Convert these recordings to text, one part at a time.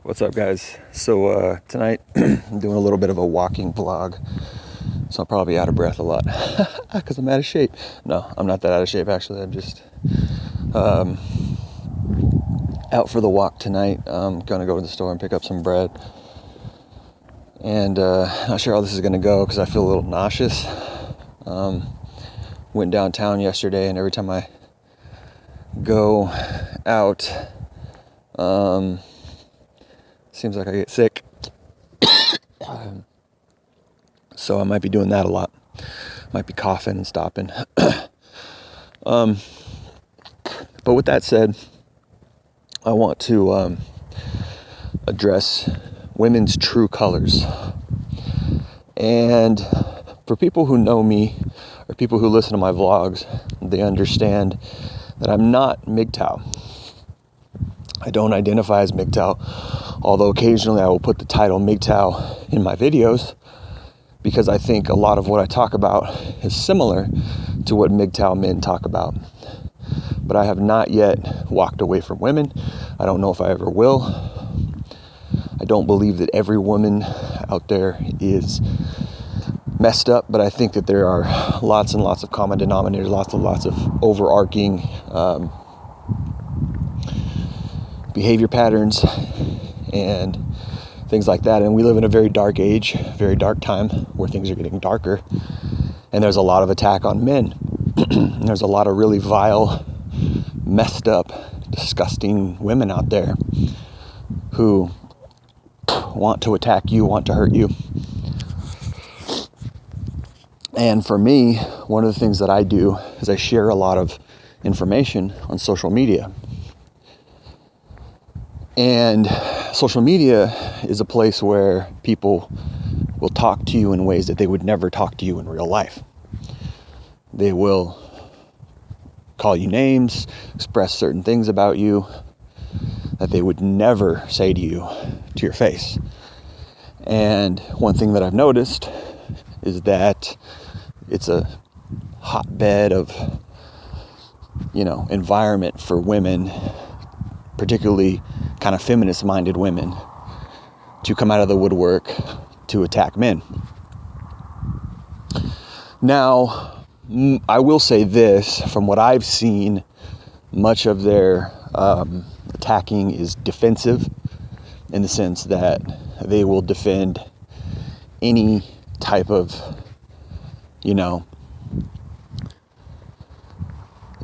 What's up, guys? So tonight I'm doing a little bit of a walking vlog, so I'll probably be out of breath a lot because I'm out of shape. No, I'm not that out of shape, actually. I'm just out for the walk tonight. I'm gonna go to the store and pick up some bread, and not sure how this is gonna go because I feel a little nauseous. Went downtown yesterday, and every time I go out, seems like I get sick. So I might be doing that a lot. Might be coughing and stopping. But with that said, I want to address women's true colors. And for people who know me, or people who listen to my vlogs, they understand that I'm not MGTOW. I don't identify as MGTOW, although occasionally I will put the title MGTOW in my videos because I think a lot of what I talk about is similar to what MGTOW men talk about. But I have not yet walked away from women. I don't know if I ever will. I don't believe that every woman out there is messed up, but I think that there are lots and lots of common denominators, lots of overarching behavior patterns and things like that. And we live in a very dark age, very dark time where things are getting darker. And there's a lot of attack on men. There's a lot of really vile, messed up, disgusting women out there who want to attack you, want to hurt you. And for me, one of the things that I do is I share a lot of information on social media. And social media is a place where people will talk to you in ways that they would never talk to you in real life. They will call you names, express certain things about you that they would never say to you to your face. And one thing that I've noticed is that it's a hotbed of, environment for women, particularly kind of feminist-minded women, to come out of the woodwork to attack men. Now, I will say this, from what I've seen, much of their attacking is defensive, in the sense that they will defend any type of,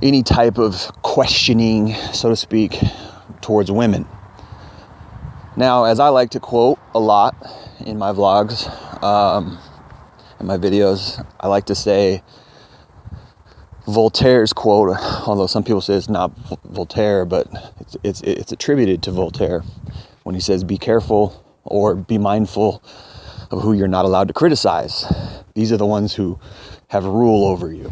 any type of questioning, so to speak, towards women. Now, as I like to quote a lot in my vlogs, in my videos, I like to say Voltaire's quote, although some people say it's not Voltaire, but it's attributed to Voltaire, when he says, "Be careful or be mindful of who you're not allowed to criticize. These are the ones who have rule over you."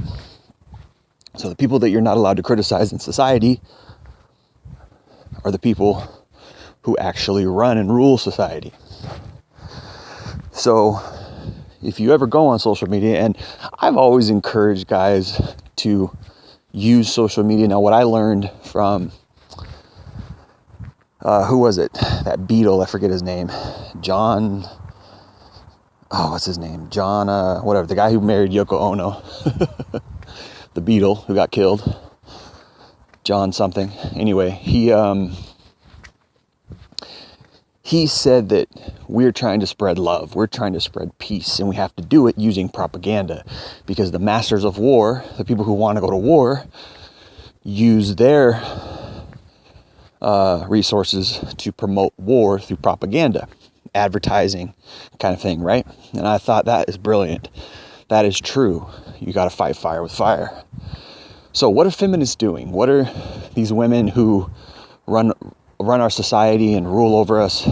So the people that you're not allowed to criticize in society are the people who actually run and rule society. So if you ever go on social media, and I've always encouraged guys to use social media. Now, what I learned from, who was it? That Beatle, I forget his name. John, what's his name? John, whatever, the guy who married Yoko Ono. The Beatle who got killed. John something. Anyway, he said that we're trying to spread love, we're trying to spread peace, and we have to do it using propaganda, because the masters of war, the people who want to go to war, use their resources to promote war through propaganda, advertising kind of thing, right? And I thought that is brilliant. That is true. You got to fight fire with fire. So what are feminists doing? What are these women who run our society and rule over us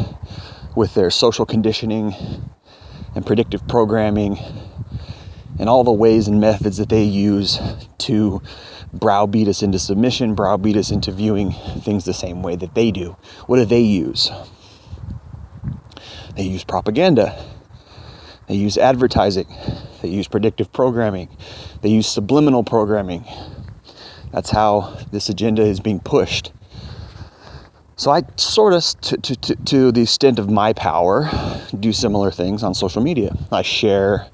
with their social conditioning and predictive programming and all the ways and methods that they use to browbeat us into submission, browbeat us into viewing things the same way that they do? What do they use? They use propaganda. They use advertising. They use predictive programming. They use subliminal programming. That's how this agenda is being pushed. So I sort of, to the extent of my power, do similar things on social media. I share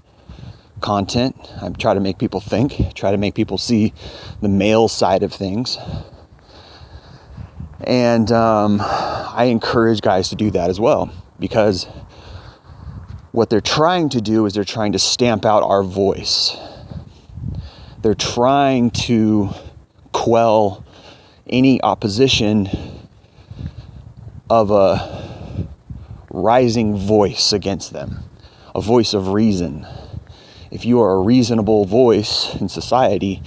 content. I try to make people think, try to make people see the male side of things. And I encourage guys to do that as well, because what they're trying to do is they're trying to stamp out our voice. They're trying to quell any opposition of a rising voice against them, a voice of reason. If you are a reasonable voice in society,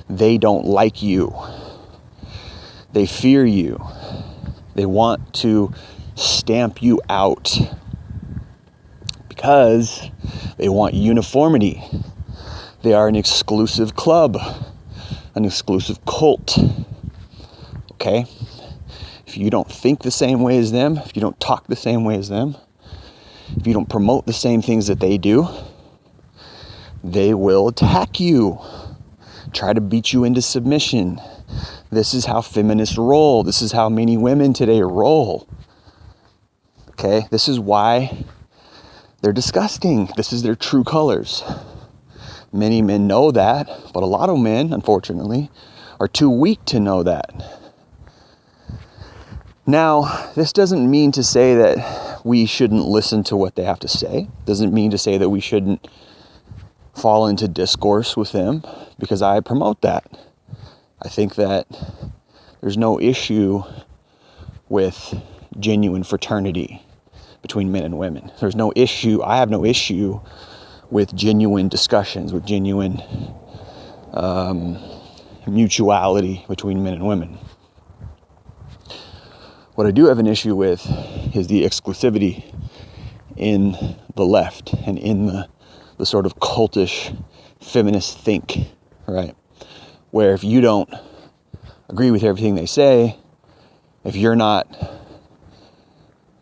they don't like you. They fear you. They want to stamp you out because they want uniformity. They are an exclusive club, an exclusive cult. Okay? If you don't think the same way as them, if you don't talk the same way as them, if you don't promote the same things that they do, they will attack you, try to beat you into submission. This is how feminists roll. This is how many women today roll. Okay? This is why they're disgusting. This is their true colors. Many men know that, but a lot of men, unfortunately, are too weak to know that. Now, this doesn't mean to say that we shouldn't listen to what they have to say. Doesn't mean to say that we shouldn't fall into discourse with them, because I promote that. I think that there's no issue with genuine fraternity between men and women. There's no issue. I have no issue with genuine discussions, with genuine mutuality between men and women. What I do have an issue with is the exclusivity in the left and in the sort of cultish feminist think, right? Where if you don't agree with everything they say, if you're not,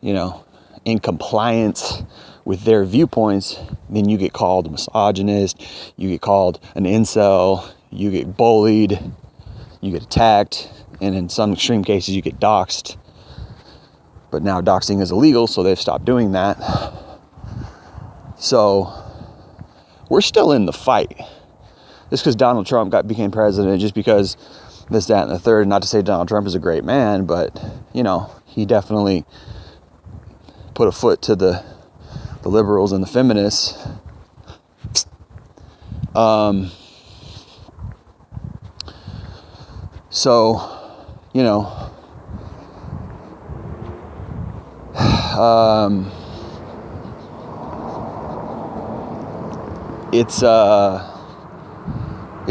in compliance with their viewpoints, then you get called a misogynist, you get called an incel, you get bullied, you get attacked, and in some extreme cases you get doxxed. But now doxing is illegal, so they've stopped doing that. So we're still in the fight. Just because Donald Trump became president, just because this, that, and the third, not to say Donald Trump is a great man, but, he definitely put a foot to the liberals and the feminists. It's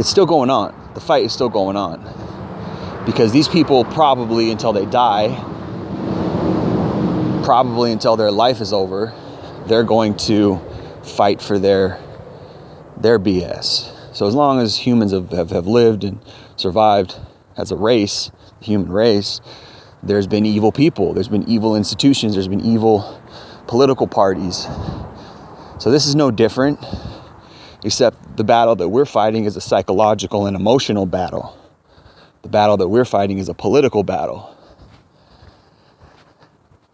still going on. The fight is still going on. Because these people probably until they die, probably until their life is over, they're going to fight for their BS. So as long as humans have lived and survived as a race, the human race, there's been evil people, there's been evil institutions, there's been evil political parties. So this is no different, except the battle that we're fighting is a psychological and emotional battle. The battle that we're fighting is a political battle.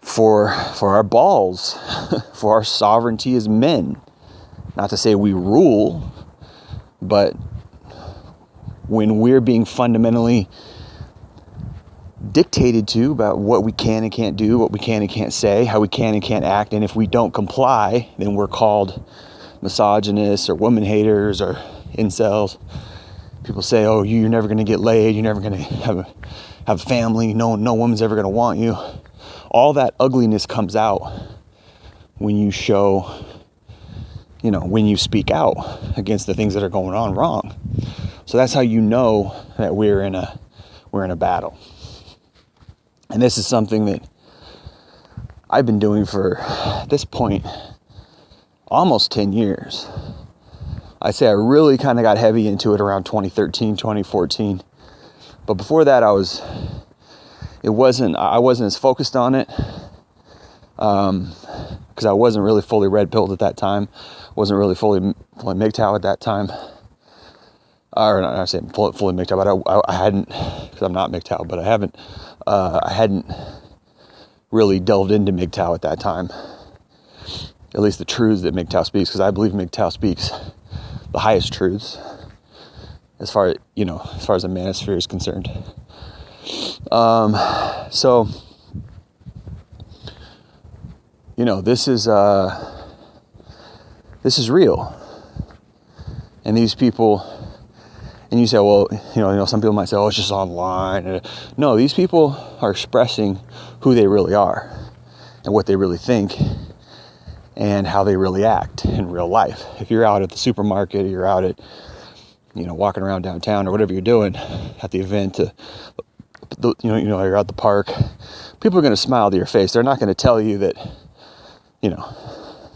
For our balls, for our sovereignty as men. Not to say we rule, but when we're being fundamentally dictated to about what we can and can't do, what we can and can't say, how we can and can't act, and if we don't comply, then we're called misogynists or woman haters or incels. People say, oh, you're never going to get laid, you're never going to have a family, no woman's ever going to want you. All that ugliness comes out when you show, when you speak out against the things that are going on wrong. So that's how you know that we're in a battle. And this is something that I've been doing for, at this point, almost 10 years. I'd say I really kind of got heavy into it around 2013, 2014. But before that, I wasn't as focused on it, because I wasn't really fully red pilled at that time. Wasn't really fully MGTOW at that time. Or not, I say fully MGTOW, but I hadn't, because I'm not MGTOW, but I hadn't really delved into MGTOW at that time. At least the truths that MGTOW speaks, because I believe MGTOW speaks the highest truths as far as the manosphere is concerned. So this is real. And these people, and you say, well, some people might say, oh, it's just online. No, these people are expressing who they really are and what they really think and how they really act in real life. If you're out at the supermarket, or you're out at, walking around downtown or whatever you're doing at the event, you're at the park, people are going to smile to your face. They're not going to tell you that,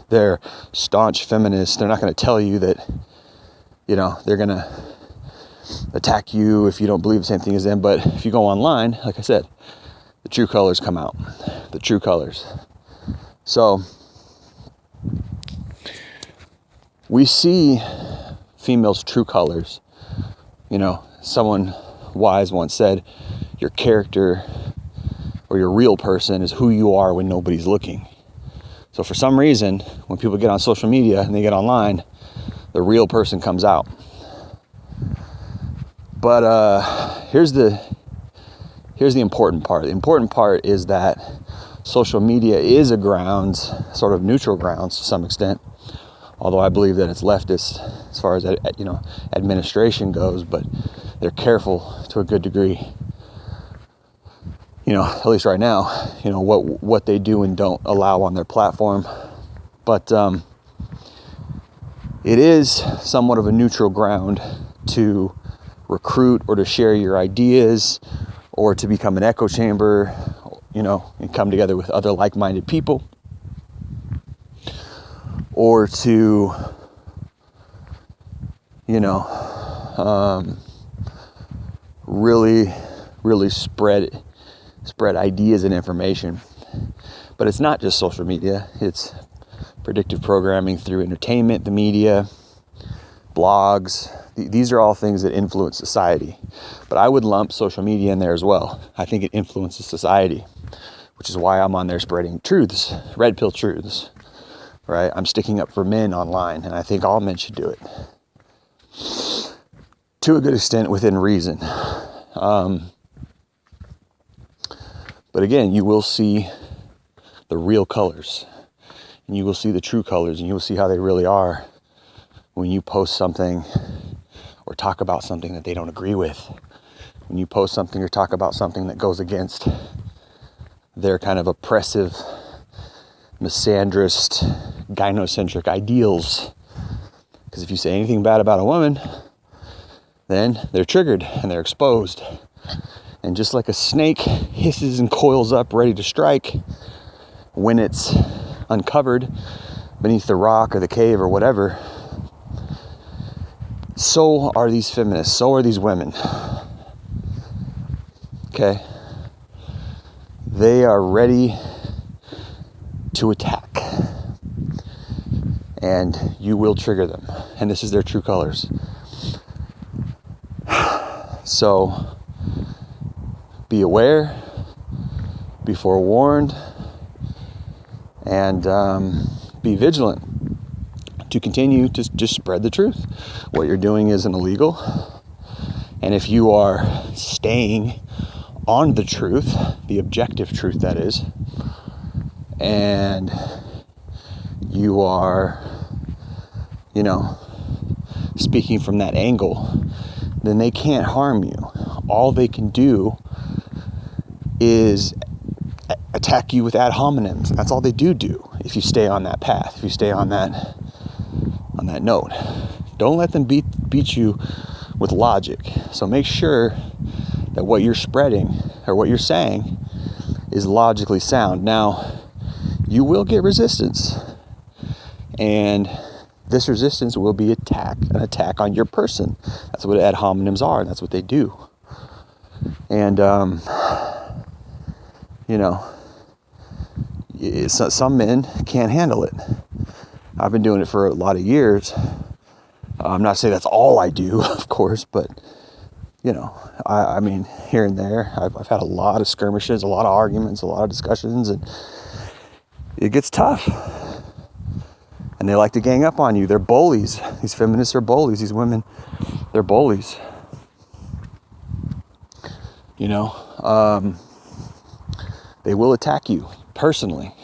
they're staunch feminists. They're not going to tell you that, they're going to attack you if you don't believe the same thing as them. But if you go online, like I said, the true colors come out. The true colors. So we see females' true colors. Someone wise once said, your character or your real person is who you are when nobody's looking. So for some reason, when people get on social media and they get online, the real person comes out. But here's the important part. The important part is that social media is a grounds, sort of neutral grounds to some extent, although I believe that it's leftist as far as administration goes, but they're careful to a good degree. At least right now, what they do and don't allow on their platform. But it is somewhat of a neutral ground to recruit or to share your ideas or to become an echo chamber, and come together with other like-minded people, or to, really spread ideas and information. But it's not just social media. It's predictive programming through entertainment, the media, blogs. These are all things that influence society. But I would lump social media in there as well. I think it influences society, which is why I'm on there spreading truths, red pill truths, right? I'm sticking up for men online, and I think all men should do it. To a good extent, within reason. But again, you will see the real colors, and you will see the true colors, and you will see how they really are when you post something or talk about something that they don't agree with. When you post something or talk about something that goes against their kind of oppressive, misandrist, gynocentric ideals. Because if you say anything bad about a woman, then they're triggered and they're exposed. And just like a snake hisses and coils up ready to strike when it's uncovered beneath the rock or the cave or whatever, so are these feminists, so are these women. Okay? They are ready to attack. And you will trigger them. And this is their true colors. So, be aware, be forewarned, and be vigilant to continue to just spread the truth. What you're doing isn't illegal. And if you are staying on the truth, the objective truth that is, and you are, speaking from that angle, then they can't harm you. All they can do is attack you with ad hominems. That's all they do if you stay on that path, if you stay on that note. Don't let them beat you with logic. So make sure that what you're spreading or what you're saying is logically sound. Now, you will get resistance, and this resistance will be an attack on your person. That's what ad hominems are. That's what they do. And some men can't handle it. I've been doing it for a lot of years. I'm not saying that's all I do, of course, but I mean, here and there, I've had a lot of skirmishes, a lot of arguments, a lot of discussions, and it gets tough. And they like to gang up on you. They're bullies. These feminists are bullies. These women, they're bullies. They will attack you personally.